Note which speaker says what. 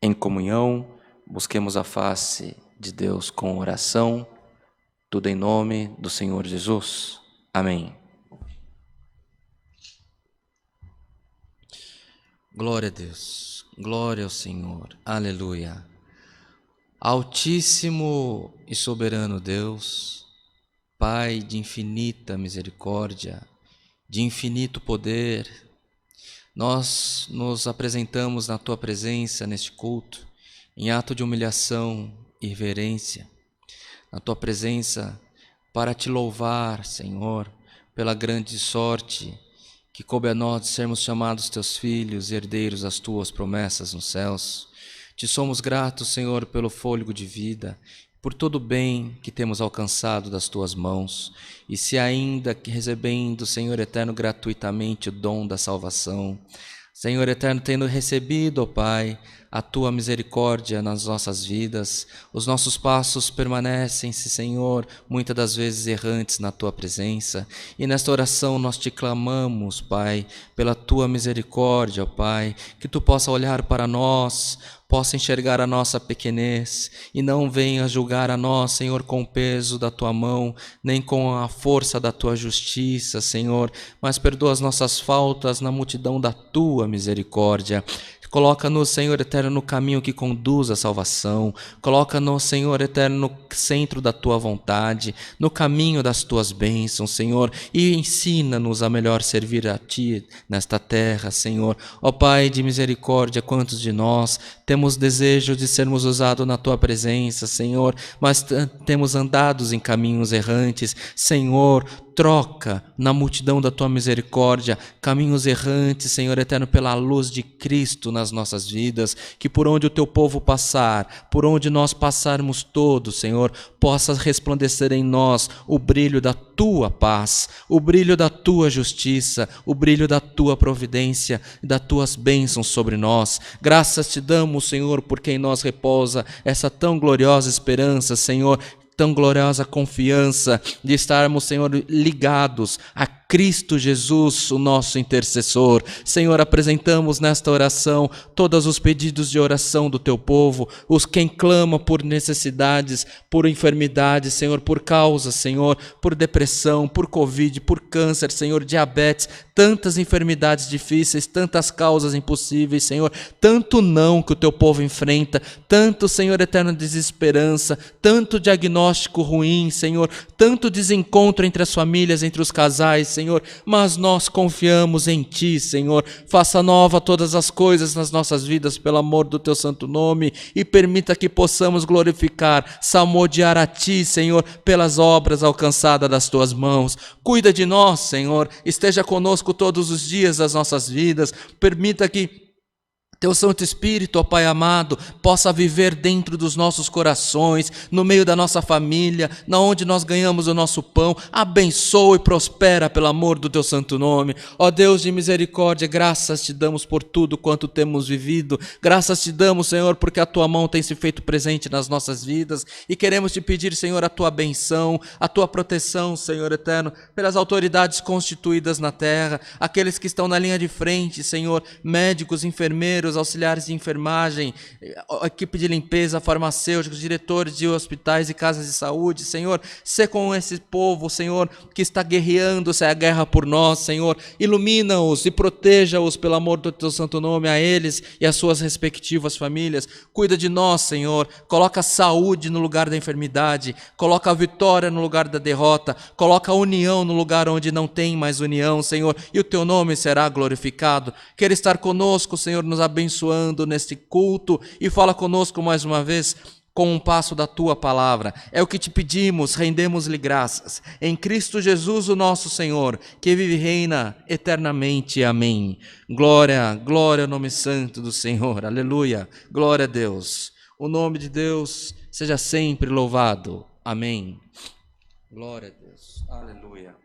Speaker 1: em comunhão, busquemos a face de Deus com oração, tudo em nome do Senhor Jesus. Amém. Glória a Deus, glória ao Senhor, aleluia. Altíssimo e soberano Deus, Pai de infinita misericórdia, de infinito poder, nós nos apresentamos na Tua presença neste culto, em ato de humilhação e reverência, na Tua presença para Te louvar, Senhor, pela grande sorte que coube a nós de sermos chamados Teus filhos e herdeiros das Tuas promessas nos céus. Te somos gratos, Senhor, pelo fôlego de vida, por todo o bem que temos alcançado das Tuas mãos, e se ainda que recebendo, Senhor eterno, gratuitamente o dom da salvação, Senhor eterno, tendo recebido, ó Pai, a Tua misericórdia nas nossas vidas, os nossos passos permanecem-se, Senhor, muitas das vezes errantes na Tua presença, e nesta oração nós Te clamamos, Pai, pela Tua misericórdia, ó Pai, que Tu possa olhar para nós, possa enxergar a nossa pequenez e não venha julgar a nós, Senhor, com o peso da Tua mão, nem com a força da Tua justiça, Senhor, mas perdoa as nossas faltas na multidão da Tua misericórdia. Coloca-nos, Senhor eterno, no caminho que conduz à salvação. Coloca-nos, Senhor eterno, no centro da Tua vontade, no caminho das Tuas bênçãos, Senhor, e ensina-nos a melhor servir a Ti nesta terra, Senhor. Ó Pai de misericórdia, quantos de nós temos desejo de sermos usados na Tua presença, Senhor, mas temos andado em caminhos errantes. Senhor, troca na multidão da Tua misericórdia caminhos errantes, Senhor eterno, pela luz de Cristo nas nossas vidas, que por onde o Teu povo passar, por onde nós passarmos todos, Senhor, possa resplandecer em nós o brilho da Tua paz, o brilho da Tua justiça, o brilho da Tua providência e das Tuas bênçãos sobre nós. Graças Te damos, Senhor, porque em nós repousa essa tão gloriosa esperança, Senhor, tão gloriosa confiança de estarmos, Senhor, ligados a Cristo Jesus, o nosso intercessor. Senhor, apresentamos nesta oração todos os pedidos de oração do Teu povo, os quem clama por necessidades, por enfermidades, Senhor, por causas, Senhor, por depressão, por Covid, por câncer, Senhor, diabetes, tantas enfermidades difíceis, tantas causas impossíveis, Senhor, tanto não que o Teu povo enfrenta, tanto, Senhor eterno, desesperança, tanto diagnóstico ruim, Senhor, tanto desencontro entre as famílias, entre os casais, Senhor, mas nós confiamos em Ti, Senhor. Faça nova todas as coisas nas nossas vidas pelo amor do Teu santo nome e permita que possamos glorificar, salmodiar a Ti, Senhor, pelas obras alcançadas das Tuas mãos. Cuida de nós, Senhor, esteja conosco todos os dias das nossas vidas, permita que Teu Santo Espírito, ó Pai amado, possa viver dentro dos nossos corações, no meio da nossa família, na onde nós ganhamos o nosso pão. Abençoa e prospera pelo amor do Teu santo nome. Ó Deus de misericórdia, graças Te damos por tudo quanto temos vivido. Graças Te damos, Senhor, porque a Tua mão tem se feito presente nas nossas vidas. E queremos Te pedir, Senhor, a Tua benção, a Tua proteção, Senhor eterno, pelas autoridades constituídas na terra, aqueles que estão na linha de frente, Senhor, médicos, enfermeiros, auxiliares de enfermagem, equipe de limpeza, farmacêuticos, diretores de hospitais e casas de saúde, Senhor, sê com esse povo, Senhor, que está guerreando a guerra por nós, Senhor, ilumina-os e proteja-os pelo amor do Teu santo nome, a eles e às suas respectivas famílias. Cuida de nós, Senhor, coloca a saúde no lugar da enfermidade, coloca a vitória no lugar da derrota, coloca a união no lugar onde não tem mais união, Senhor, e o Teu nome será glorificado. Quer estar conosco, Senhor, nos abençoando neste culto, e fala conosco mais uma vez com um passo da Tua palavra. É o que Te pedimos, rendemos-lhe graças. Em Cristo Jesus, o nosso Senhor, que vive e reina eternamente. Amém. Glória, glória ao nome santo do Senhor. Aleluia. Glória a Deus. O nome de Deus seja sempre louvado. Amém. Glória a Deus. Aleluia.